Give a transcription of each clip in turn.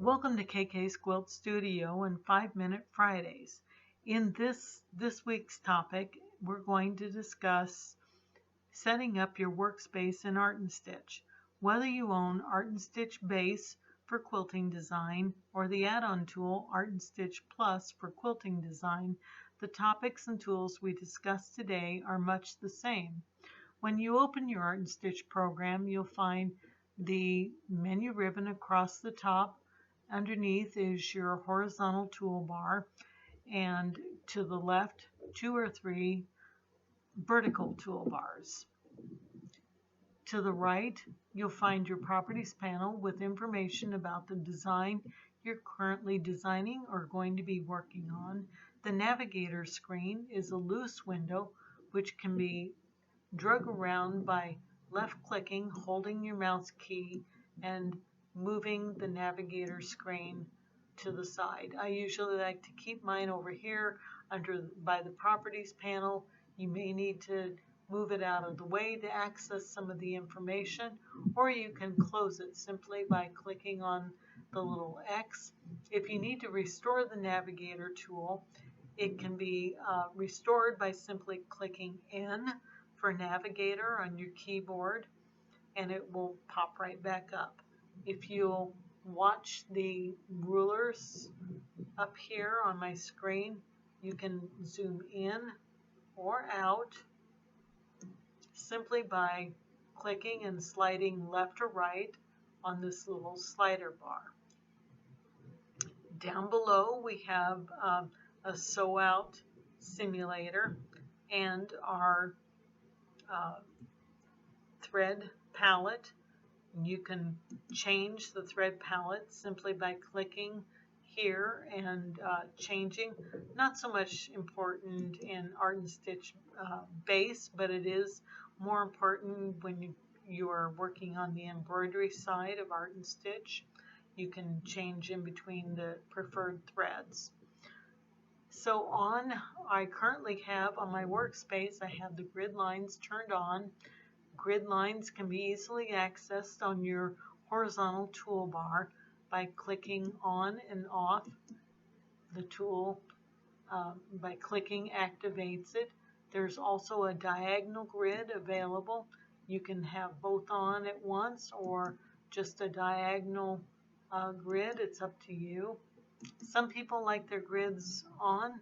Welcome to KK's Quilt Studio and 5-Minute Fridays. In this week's topic, we're going to discuss setting up your workspace in Art and Stitch. Whether you own Art and Stitch Base for quilting design or the add-on tool Art and Stitch Plus for quilting design, the topics and tools we discuss today are much the same. When you open your Art and Stitch program, you'll find the menu ribbon across the top. Underneath is your horizontal toolbar, and to the left, 2 or 3 vertical toolbars. To the right, you'll find your properties panel with information about the design you're currently designing or going to be working on. The navigator screen is a loose window which can be drug around by left-clicking, holding your mouse key, and moving the navigator screen to the side. I usually like to keep mine over here by the properties panel. You may need to move it out of the way to access some of the information, or you can close it simply by clicking on the little X. If you need to restore the navigator tool, it can be restored by simply clicking N for navigator on your keyboard, and it will pop right back up. If you'll watch the rulers up here on my screen, you can zoom in or out simply by clicking and sliding left or right on this little slider bar. Down below we have a sew out simulator and our thread palette. You can change the thread palette simply by clicking here and changing. Not so much important in Art and Stitch Base, but it is more important when you are working on the embroidery side of Art and Stitch. You can change in between the preferred threads. So I currently have on my workspace, I have the grid lines turned on. Grid lines can be easily accessed on your horizontal toolbar by clicking on and off the tool. By clicking activates it. There's also a diagonal grid available. You can have both on at once or just a diagonal grid. It's up to you. Some people like their grids on,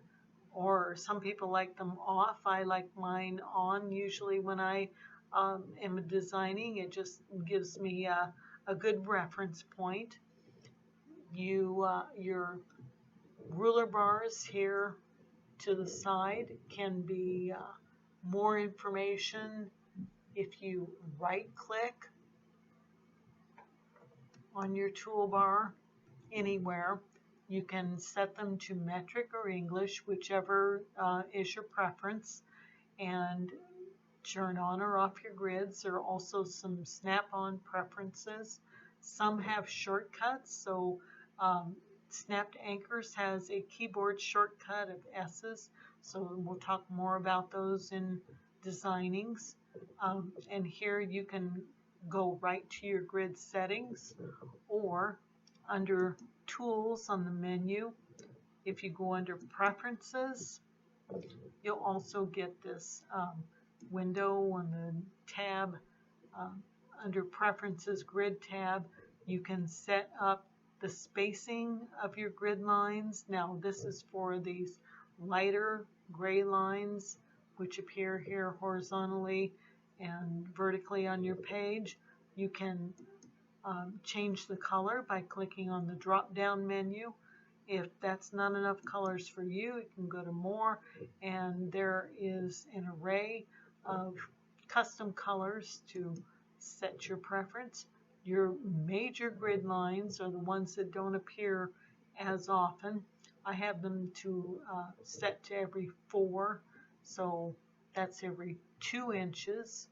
or some people like them off. I like mine on usually when I am designing. It just gives me a good reference point. Your ruler bars here to the side can be more information. If you right click on your toolbar anywhere, you can set them to metric or English, whichever is your preference, and turn on or off your grids. There are also some snap-on preferences. Some have shortcuts, so Snapped Anchors has a keyboard shortcut of S's, so we'll talk more about those in designings. And here you can go right to your grid settings, or under Tools on the menu, if you go under Preferences, you'll also get this window on the tab. Under Preferences Grid tab, you can set up the spacing of your grid lines. Now this is for these lighter gray lines which appear here horizontally and vertically on your page. You can change the color by clicking on the drop down menu. If that's not enough colors for you, you can go to More, and there is an array of custom colors to set your preference. Your major grid lines are the ones that don't appear as often. I have them to set to every 4, so that's every 2 inches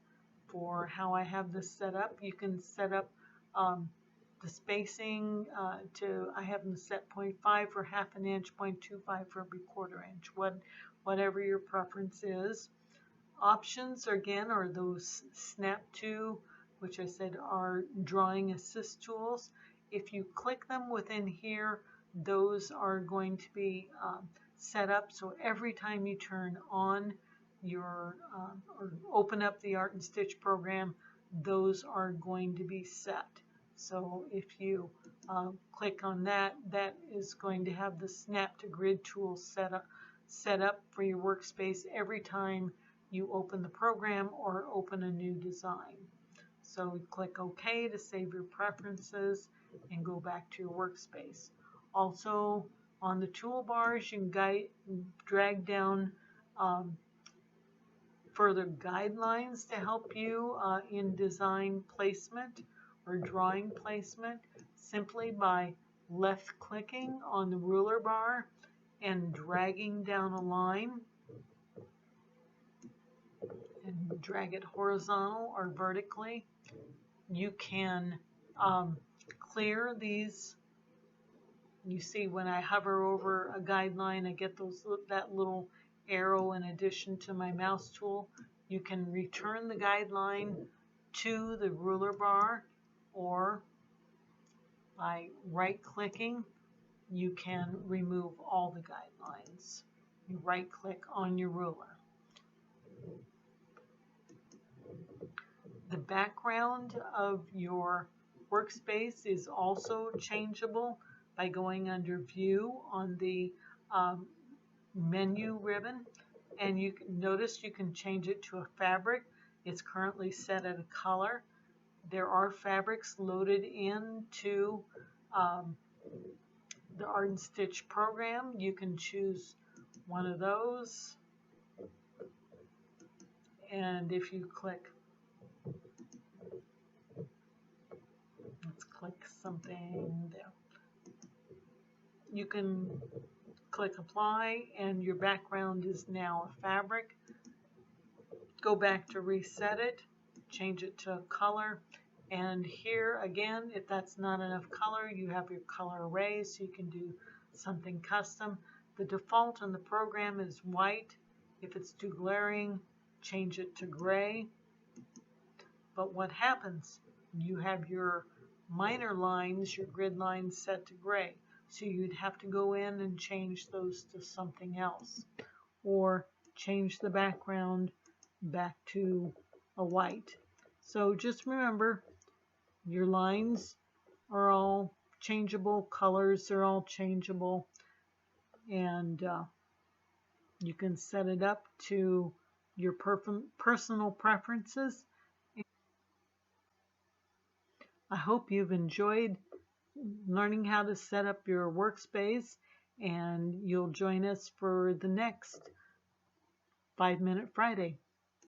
for how I have this set up. You can set up the spacing I have them set 0.5 for half an inch, 0.25 for every 1/4 inch, whatever your preference is. Options again are those snap to, which I said are drawing assist tools. If you click them within here, those are going to be set up so every time you turn on your or open up the Art and Stitch program, those are going to be set. So if you click on that, that is going to have the Snap to Grid tool set up for your workspace every time you open the program or open a new design. So click OK to save your preferences and go back to your workspace. Also, on the toolbars, you can drag down further guidelines to help you in design placement or drawing placement simply by left clicking on the ruler bar and dragging down a line and drag it horizontal or vertically. You can clear these. You see when I hover over a guideline, I get that little arrow in addition to my mouse tool. You can return the guideline to the ruler bar, or by right-clicking, you can remove all the guidelines. You right-click on your ruler. The background of your workspace is also changeable by going under View on the menu ribbon, and you can notice you can change it to a fabric. It's currently set at a color. There are fabrics loaded into the Art and Stitch program. You can choose one of those, and if you click, let's click something there. You can click apply and your background is now a fabric. Go back to reset it, change it to color, and here again, if that's not enough color, you have your color array so you can do something custom. The default on the program is white. If it's too glaring, change it to gray. But what happens? You have your minor lines, your grid lines set to gray. So you'd have to go in and change those to something else, or change the background back to a white. So just remember, your lines are all changeable, colors are all changeable, and you can set it up to your personal preferences. I hope you've enjoyed learning how to set up your workspace, and you'll join us for the next 5 Minute Friday.